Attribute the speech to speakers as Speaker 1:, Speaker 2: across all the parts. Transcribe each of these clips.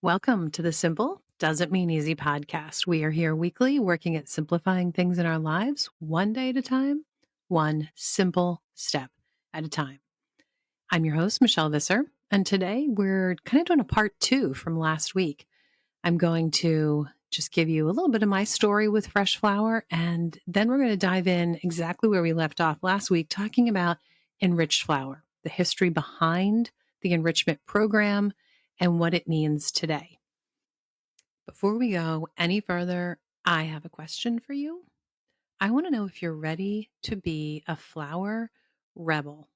Speaker 1: Welcome to the Simple Doesn't Mean Easy podcast. We are here weekly working at simplifying things in our lives one day at a time, one simple step at a time. I'm your host, Michelle Visser, and today we're kind of doing a part two from last week. I'm going to just give you a little bit of my story with fresh flour, and then we're going to dive in exactly where we left off last week, talking about enriched flour, the history behind the enrichment program, and what it means today. Before we go any further, I have a question for you. I want to know if you're ready to be a flour rebel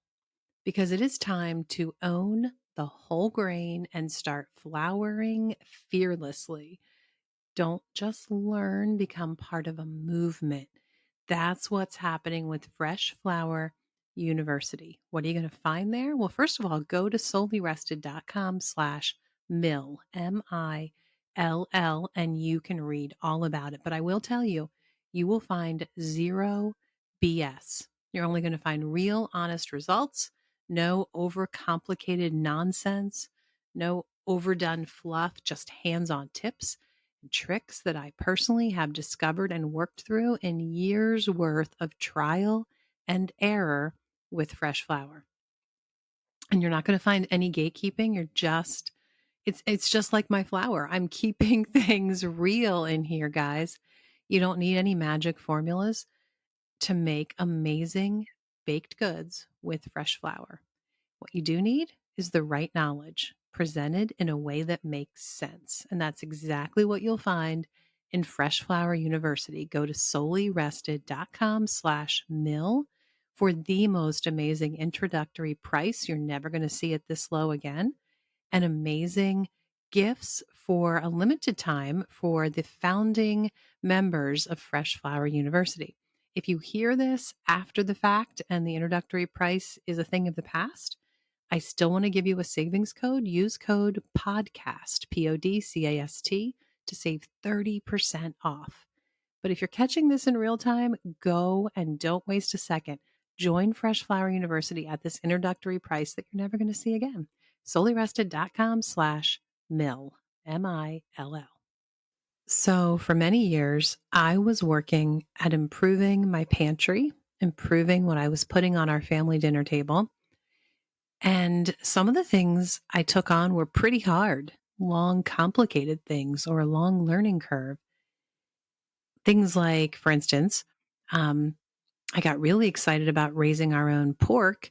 Speaker 1: because it is time to own the whole grain and start flouring fearlessly. Don't just learn, become part of a movement. That's what's happening with Fresh Flour University. What are you going to find there? Well, first of all, go to solelyrested.com/mill, MILL, and you can read all about it. But I will tell you, you will find zero BS. You're only going to find real, honest results, no overcomplicated nonsense, no overdone fluff, just hands on tips and tricks that I personally have discovered and worked through in years worth of trial and error with fresh flour. And you're not going to find any gatekeeping. It's just like my flour. I'm keeping things real in here, guys. You don't need any magic formulas to make amazing baked goods with fresh flour. What you do need is the right knowledge presented in a way that makes sense. And that's exactly what you'll find in Fresh Flour University. Go to solelyrested.com/mill for the most amazing introductory price. You're never going to see it this low again. And amazing gifts for a limited time for the founding members of Fresh Flour University. If you hear this after the fact and the introductory price is a thing of the past, I still want to give you a savings code. Use code PODCAST, PODCAST, to save 30% off. But if you're catching this in real time, go and don't waste a second. Join Fresh Flour University at this introductory price that you're never going to see again. solelyrested.com/mill, MILL. So for many years, I was working at improving my pantry, improving what I was putting on our family dinner table. And some of the things I took on were pretty hard, long, complicated things or a long learning curve. Things like, for instance, I got really excited about raising our own pork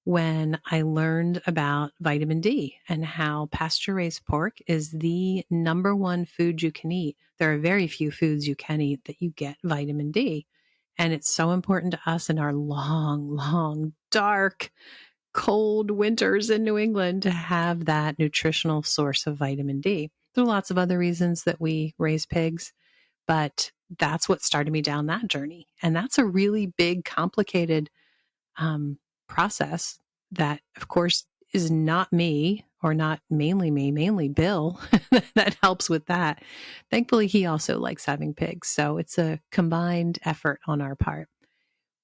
Speaker 1: when I learned about vitamin D and how pasture raised pork is the number one food you can eat. There are very few foods you can eat that you get vitamin D. And it's so important to us in our long, long, dark, cold winters in New England to have that nutritional source of vitamin D. There are lots of other reasons that we raise pigs, but that's what started me down that journey. And that's a really big, complicated process that, of course, is not me or not mainly me, mainly Bill that helps with that. Thankfully, he also likes having pigs. So it's a combined effort on our part.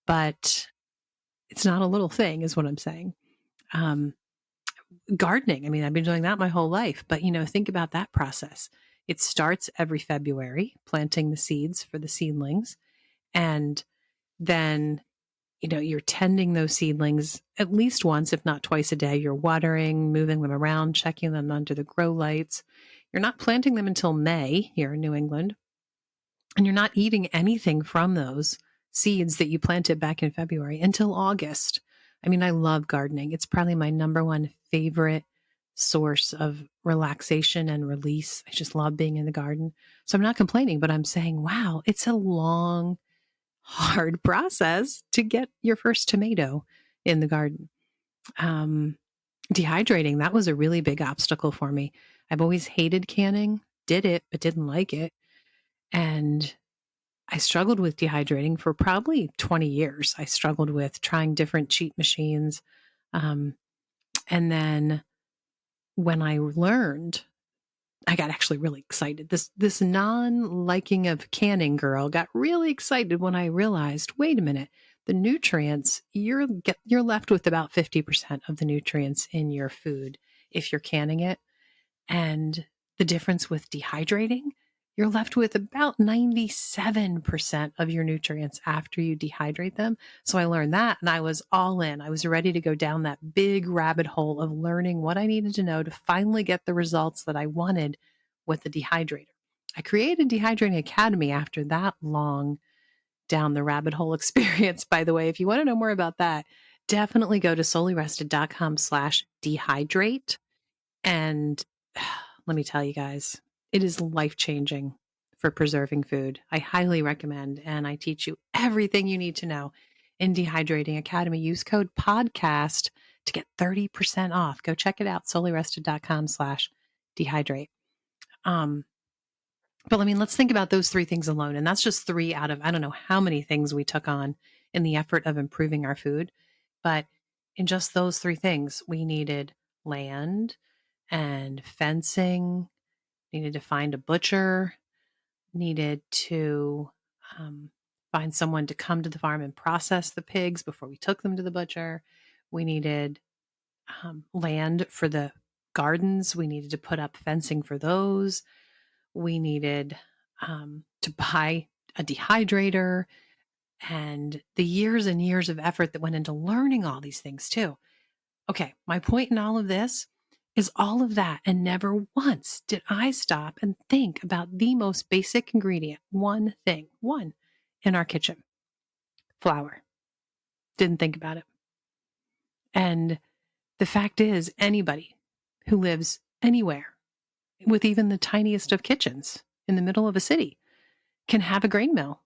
Speaker 1: But it's not a little thing, is what I'm saying. Um, Gardening. I mean, I've been doing that my whole life, but think about that process. It starts every February, planting the seeds for the seedlings. And then, you're tending those seedlings at least once, if not twice a day. You're watering, moving them around, checking them under the grow lights. You're not planting them until May here in New England. And you're not eating anything from those seeds that you planted back in February until August. I mean, I love gardening. It's probably my number one favorite source of relaxation and release. I just love being in the garden. So I'm not complaining, but I'm saying, wow, it's a long, hard process to get your first tomato in the garden. Dehydrating, that was a really big obstacle for me. I've always hated canning, did it, but didn't like it. And I struggled with dehydrating for probably 20 years. I struggled with trying different cheat machines. And then when I learned, I got actually really excited. This non-liking of canning girl got really excited when I realized, wait a minute, the nutrients, you're left with about 50% of the nutrients in your food if you're canning it. And the difference with dehydrating, you're left with about 97% of your nutrients after you dehydrate them. So I learned that and I was all in. I was ready to go down that big rabbit hole of learning what I needed to know to finally get the results that I wanted with the dehydrator. I created Dehydrating Academy after that long down the rabbit hole experience, by the way. If you want to know more about that, definitely go to soullyrested.com/dehydrate. And let me tell you guys, it is life-changing for preserving food. I highly recommend, and I teach you everything you need to know in Dehydrating Academy. Use code podcast to get 30% off. Go check it out, soullyrested.com/dehydrate. But I mean, let's think about those three things alone. And that's just three out of, I don't know how many things we took on in the effort of improving our food. But in just those three things, we needed land and fencing, needed to find a butcher, needed to find someone to come to the farm and process the pigs before we took them to the butcher. We needed land for the gardens. We needed to put up fencing for those. We needed to buy a dehydrator, and the years and years of effort that went into learning all these things too. Okay, my point in all of this is all of that, and never once did I stop and think about the most basic ingredient, one thing, one in our kitchen: flour. Didn't think about it. And the fact is, anybody who lives anywhere with even the tiniest of kitchens in the middle of a city can have a grain mill.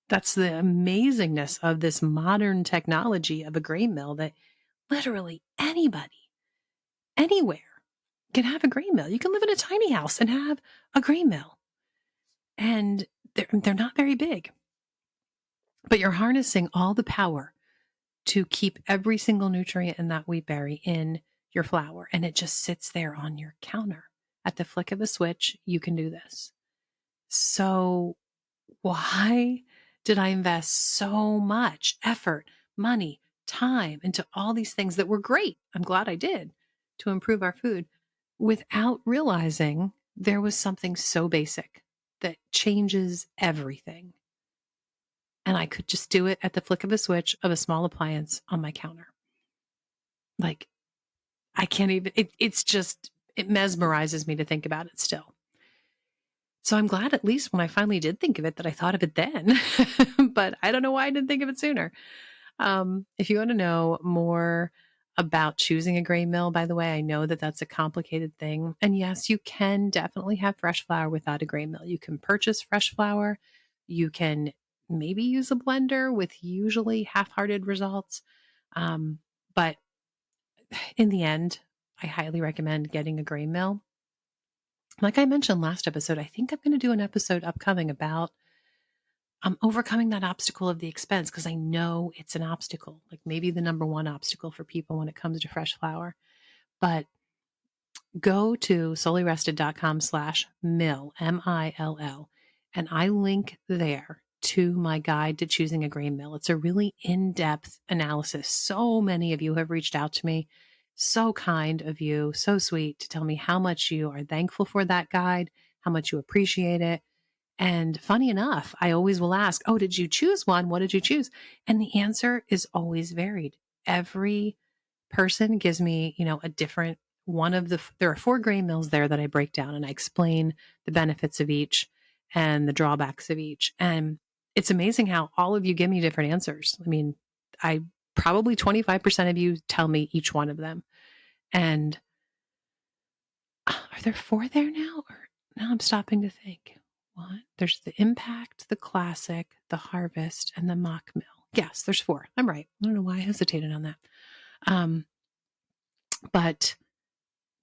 Speaker 1: That's the amazingness of this modern technology of a grain mill, that literally anybody, anywhere, can have a grain mill. You can live in a tiny house and have a grain mill. And they're not very big, but you're harnessing all the power to keep every single nutrient in that wheat berry in your flour. And it just sits there on your counter. At the flick of a switch, you can do this. So why did I invest so much effort, money, time into all these things that were great? I'm glad I did, to improve our food, without realizing there was something so basic that changes everything. And I could just do it at the flick of a switch of a small appliance on my counter. Like, I can't even, it mesmerizes me to think about it still. So I'm glad, at least when I finally did think of it, that I thought of it then. But I don't know why I didn't think of it sooner. If you want to know more about choosing a grain mill, by the way, I know that that's a complicated thing. And yes, you can definitely have fresh flour without a grain mill. You can purchase fresh flour. You can maybe use a blender with usually half-hearted results. But in the end, I highly recommend getting a grain mill. Like I mentioned last episode, I think I'm going to do an episode upcoming about overcoming that obstacle of the expense, because I know it's an obstacle, like maybe the number one obstacle for people when it comes to fresh flour. But go to soullyrested.com/mill, MILL, and I link there to my guide to choosing a grain mill. It's a really in-depth analysis. So many of you have reached out to me. So kind of you, so sweet, to tell me how much you are thankful for that guide, how much you appreciate it. And funny enough, I always will ask, oh, did you choose one? What did you choose? And the answer is always varied. Every person gives me, a different one of there are 4 grain mills there that I break down, and I explain the benefits of each and the drawbacks of each. And it's amazing how all of you give me different answers. I mean, I probably 25% of you tell me each one of them. And are there 4 there now? Or now I'm stopping to think. What? There's the Impact, the Classic, the Harvest, and the Mock Mill. Yes, there's 4. I'm right. I don't know why I hesitated on that. But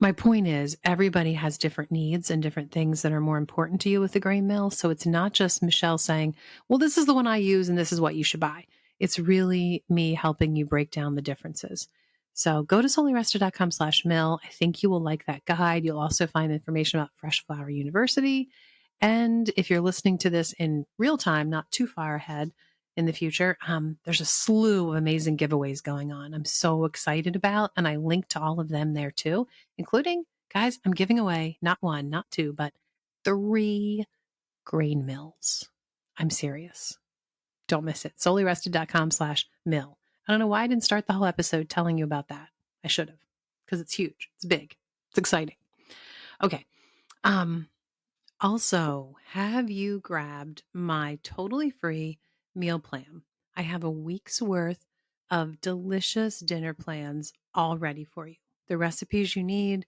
Speaker 1: my point is, everybody has different needs and different things that are more important to you with the grain mill. So it's not just Michelle saying, well, this is the one I use and this is what you should buy. It's really me helping you break down the differences. So go to soullyrested.com/mill. I think you will like that guide. You'll also find information about Fresh Flower University. And if you're listening to this in real time, not too far ahead in the future, there's a slew of amazing giveaways going on. I'm so excited about, and I link to all of them there too, including Guys, I'm giving away not one, not two, but 3 grain mills. I'm serious. Don't miss it. Soullyrested.com/mill. I don't know why I didn't start the whole episode telling you about that. I should have, because it's huge. It's big. It's exciting. Okay. Also, have you grabbed my totally free meal plan? I have a week's worth of delicious dinner plans all ready for you. The recipes you need,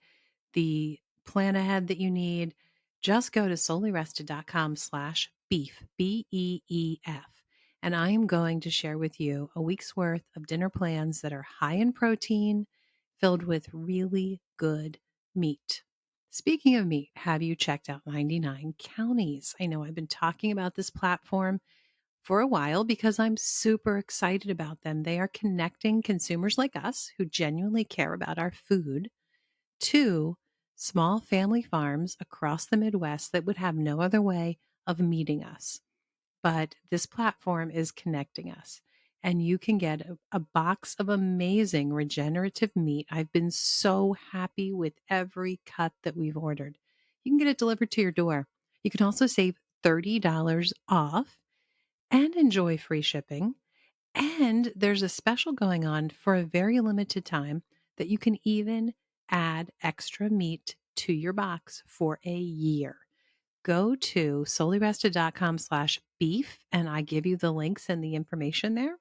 Speaker 1: the plan ahead that you need. Just go to soullyrested.com/beef, BEEF. And I am going to share with you a week's worth of dinner plans that are high in protein, filled with really good meat. Speaking of meat, have you checked out 99 Counties? I know I've been talking about this platform for a while because I'm super excited about them. They are connecting consumers like us who genuinely care about our food to small family farms across the Midwest that would have no other way of meeting us. But this platform is connecting us. And you can get a box of amazing regenerative meat. I've been so happy with every cut that we've ordered. You can get it delivered to your door. You can also save $30 off and enjoy free shipping. And there's a special going on for a very limited time that you can even add extra meat to your box for a year. Go to soullyrested.com/beef and I give you the links and the information there.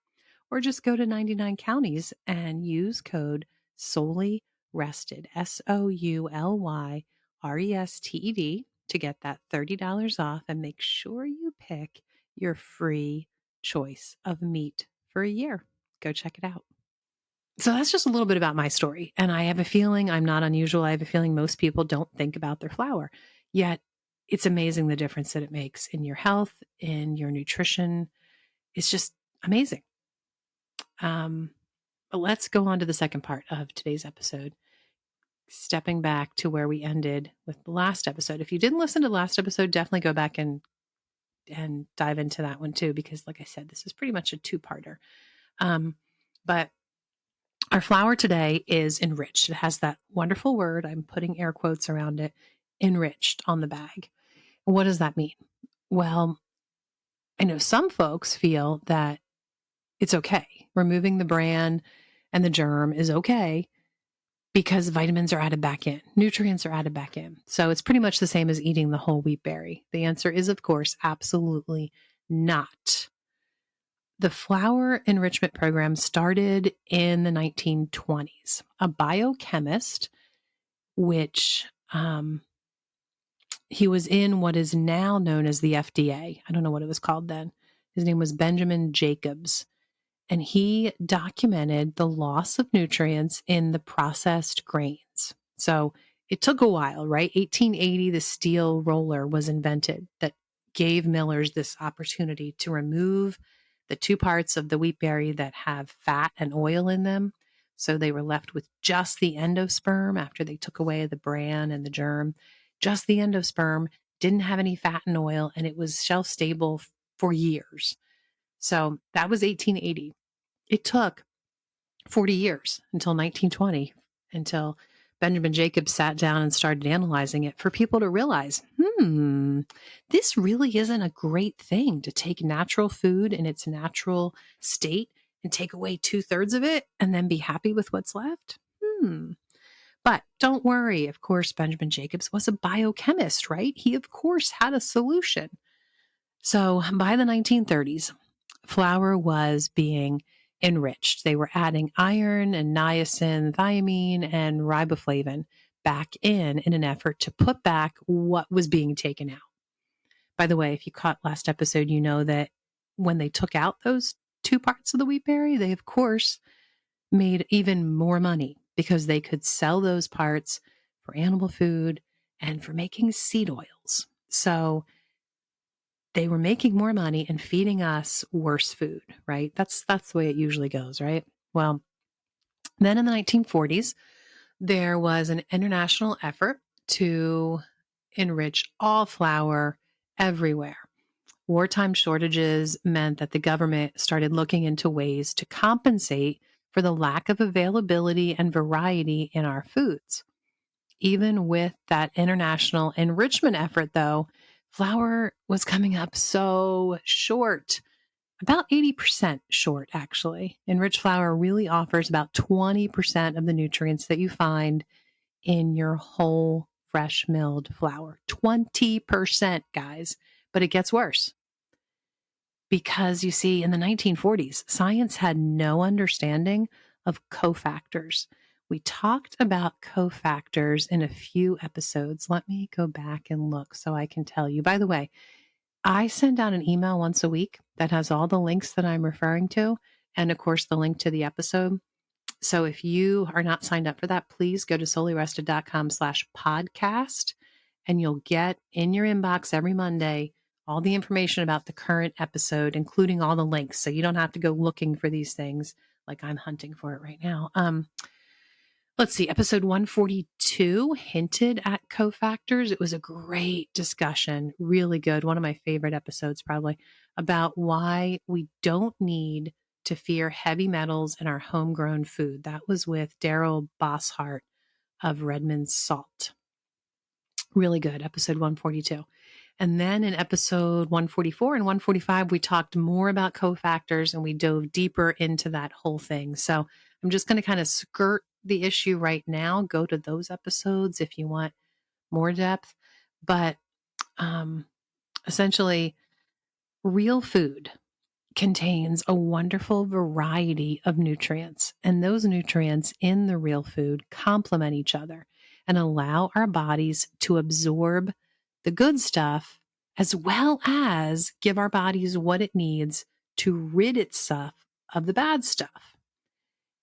Speaker 1: Or just go to 99 Counties and use code SOULYRESTED, SOULYRESTED, to get that $30 off and make sure you pick your free choice of meat for a year. Go check it out. So that's just a little bit about my story. And I have a feeling I'm not unusual. I have a feeling most people don't think about their flour. Yet it's amazing the difference that it makes in your health, in your nutrition. It's just amazing. But let's go on to the second part of today's episode, stepping back to where we ended with the last episode. If you didn't listen to the last episode, definitely go back and dive into that one too, because like I said, this is pretty much a two-parter. But our flour today is enriched. It has that wonderful word, I'm putting air quotes around it, enriched on the bag. What does that mean? Well, I know some folks feel that it's okay. Removing the bran and the germ is okay because vitamins are added back in, nutrients are added back in. So it's pretty much the same as eating the whole wheat berry. The answer is, of course, absolutely not. The flour enrichment program started in the 1920s. A biochemist, which he was in what is now known as the FDA. I don't know what it was called then. His name was Benjamin Jacobs. And he documented the loss of nutrients in the processed grains. So it took a while, right? 1880, the steel roller was invented that gave millers this opportunity to remove the two parts of the wheat berry that have fat and oil in them. So they were left with just the endosperm after they took away the bran and the germ. Just the endosperm, didn't have any fat and oil, and it was shelf stable for years. So that was 1880. It took 40 years until 1920, until Benjamin Jacobs sat down and started analyzing it for people to realize, this really isn't a great thing to take natural food in its natural state and take away 2/3 of it and then be happy with what's left. But don't worry. Of course, Benjamin Jacobs was a biochemist, right? He, of course, had a solution. So by the 1930s, flour was being enriched. They were adding iron and niacin, thiamine, and riboflavin back in an effort to put back what was being taken out. By the way, if you caught last episode, you know that when they took out those two parts of the wheat berry, they, of course, made even more money because they could sell those parts for animal food and for making seed oils. So they were making more money and feeding us worse food, right? That's the way it usually goes, right? Well, then in the 1940s, there was an international effort to enrich all flour everywhere. Wartime shortages meant that the government started looking into ways to compensate for the lack of availability and variety in our foods. Even with that international enrichment effort, though, flour was coming up so short, about 80% short, actually. Enriched flour really offers about 20% of the nutrients that you find in your whole fresh milled flour. 20%, guys. But it gets worse because you see, in the 1940s, science had no understanding of cofactors. We talked about cofactors in a few episodes. Let me go back and look so I can tell you. By the way, I send out an email once a week that has all the links that I'm referring to, and of course, the link to the episode. So if you are not signed up for that, please go to soulyrested.com/podcast, and you'll get in your inbox every Monday all the information about the current episode, including all the links. So you don't have to go looking for these things like I'm hunting for it right now. Let's see, episode 142 hinted at cofactors. It was a great discussion, really good. One of my favorite episodes, probably, about why we don't need to fear heavy metals in our homegrown food. That was with Daryl Bosshart of Redmond Salt. Really good, episode 142. And then in episode 144 and 145, we talked more about cofactors and we dove deeper into that whole thing. So I'm just going to kind of skirt the issue right now. Go to those episodes if you want more depth. But essentially, real food contains a wonderful variety of nutrients, and those nutrients in the real food complement each other and allow our bodies to absorb the good stuff as well as give our bodies what it needs to rid itself of the bad stuff.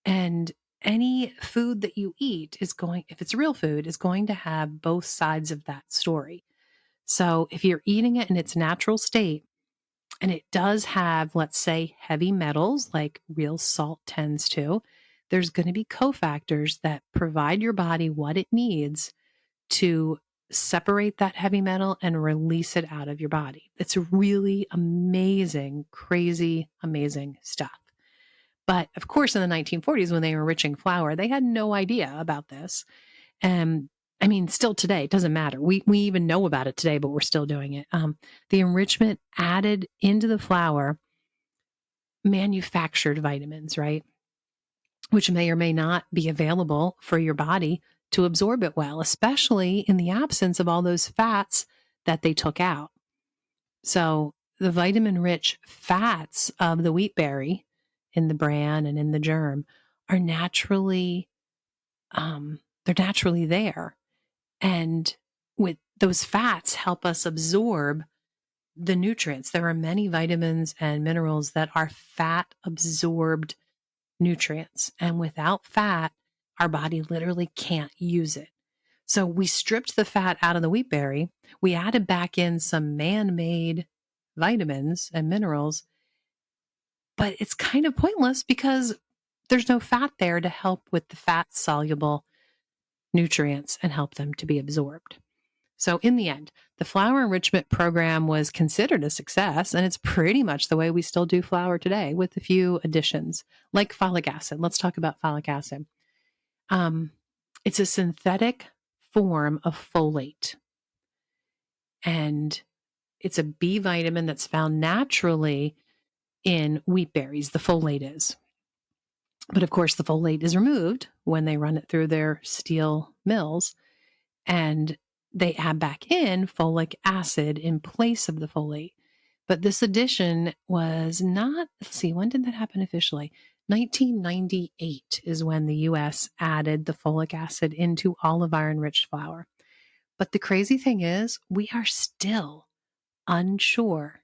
Speaker 1: And any food that you eat is going, if it's real food, is going to have both sides of that story. So if you're eating it in its natural state, and it does have, let's say, heavy metals like real salt tends to, there's going to be cofactors that provide your body what it needs to separate that heavy metal and release it out of your body. It's really amazing, crazy, amazing stuff. But of course, in the 1940s, when they were enriching flour, they had no idea about this. And I mean, still today, it doesn't matter. We even know about it today, but we're still doing it. The enrichment added into the flour manufactured vitamins, right? Which may or may not be available for your body to absorb it well, especially in the absence of all those fats that they took out. So the vitamin-rich fats of the wheat berry in the bran and in the germ are naturally, they're naturally there. And with those fats help us absorb the nutrients. There are many vitamins and minerals that are fat absorbed nutrients. And without fat, our body literally can't use it. So we stripped the fat out of the wheat berry. We added back in some man-made vitamins and minerals, but it's kind of pointless because there's no fat there to help with the fat soluble nutrients and help them to be absorbed. So in the end, the flour enrichment program was considered a success, and it's pretty much the way we still do flour today with a few additions, like folic acid. Let's talk about folic acid. It's a synthetic form of folate, and it's a B vitamin that's found naturally in wheat berries. The folate is. But of course, the folate is removed when they run it through their steel mills, and they add back in folic acid in place of the folate. But this addition was not, let's see, when did that happen officially? 1998 is when the US added the folic acid into all of our enriched flour. But the crazy thing is, we are still unsure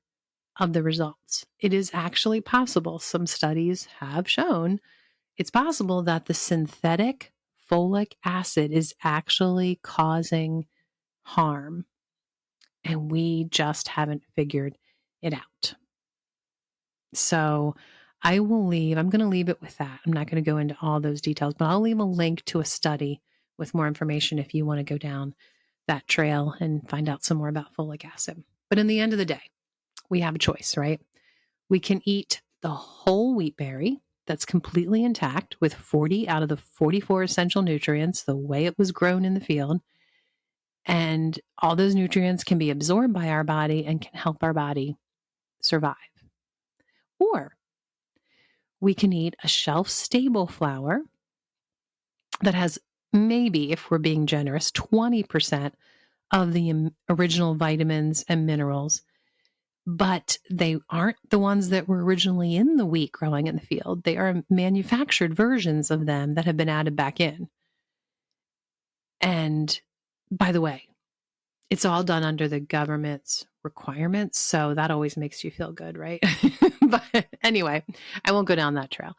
Speaker 1: of the results. It is actually possible, some studies have shown, it's possible that the synthetic folic acid is actually causing harm, and we just haven't figured it out. So I'm going to leave it with that. I'm not going to go into all those details, but I'll leave a link to a study with more information if you want to go down that trail and find out some more about folic acid. But in the end of the day, we have a choice, right? We can eat the whole wheat berry, that's completely intact with 40 out of the 44 essential nutrients, the way it was grown in the field. And all those nutrients can be absorbed by our body and can help our body survive. Or we can eat a shelf-stable flour that has maybe, if we're being generous, 20% of the original vitamins and minerals, but they aren't the ones that were originally in the wheat growing in the field. They are manufactured versions of them that have been added back in. And by the way, it's all done under the government's requirements. So that always makes you feel good, right? But anyway, I won't go down that trail.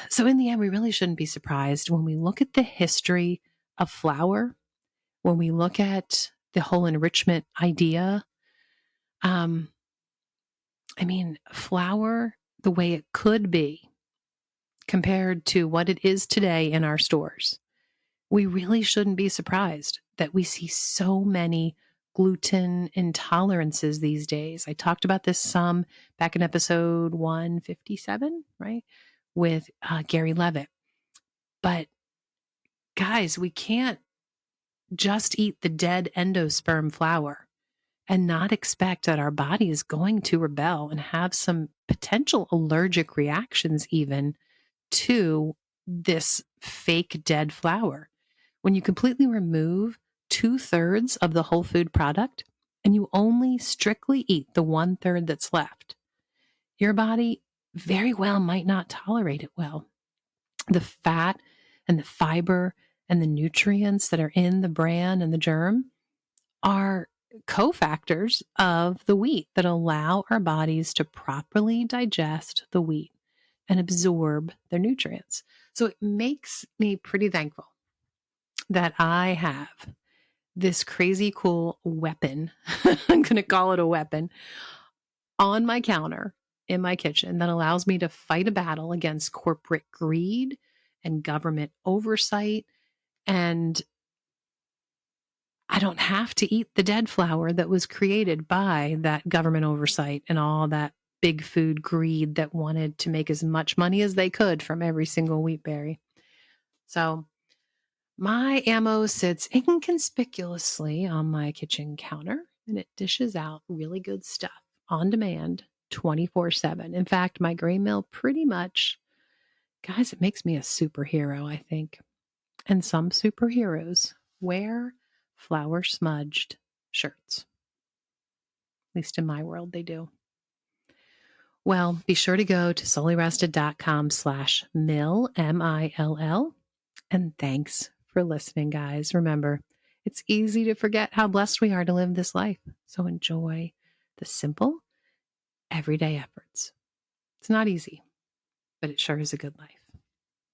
Speaker 1: So in the end, we really shouldn't be surprised when we look at the history of flour, when we look at the whole enrichment idea. Flour, the way it could be compared to what it is today in our stores, we really shouldn't be surprised that we see so many gluten intolerances these days. I talked about this some back in episode 157, right? With Gary Levitt. But guys, we can't just eat the dead endosperm flour and not expect that our body is going to rebel and have some potential allergic reactions even to this fake dead flour. When you completely remove 2/3 of the whole food product and you only strictly eat the 1/3 that's left, your body very well might not tolerate it well. The fat and the fiber and the nutrients that are in the bran and the germ are cofactors of the wheat that allow our bodies to properly digest the wheat and absorb their nutrients. So it makes me pretty thankful that I have this crazy cool weapon. I'm going to call it a weapon on my counter in my kitchen that allows me to fight a battle against corporate greed and government oversight. And I don't have to eat the dead flour that was created by that government oversight and all that big food greed that wanted to make as much money as they could from every single wheat berry. So my ammo sits inconspicuously on my kitchen counter and it dishes out really good stuff on demand 24/7. In fact, my grain mill pretty much, guys, it makes me a superhero, I think. And some superheroes wear flour smudged shirts. At least in my world, they do. Well, be sure to go to soullyrested.com/mill, MILL. And thanks for listening, guys. Remember, it's easy to forget how blessed we are to live this life. So enjoy the simple, everyday efforts. It's not easy, but it sure is a good life.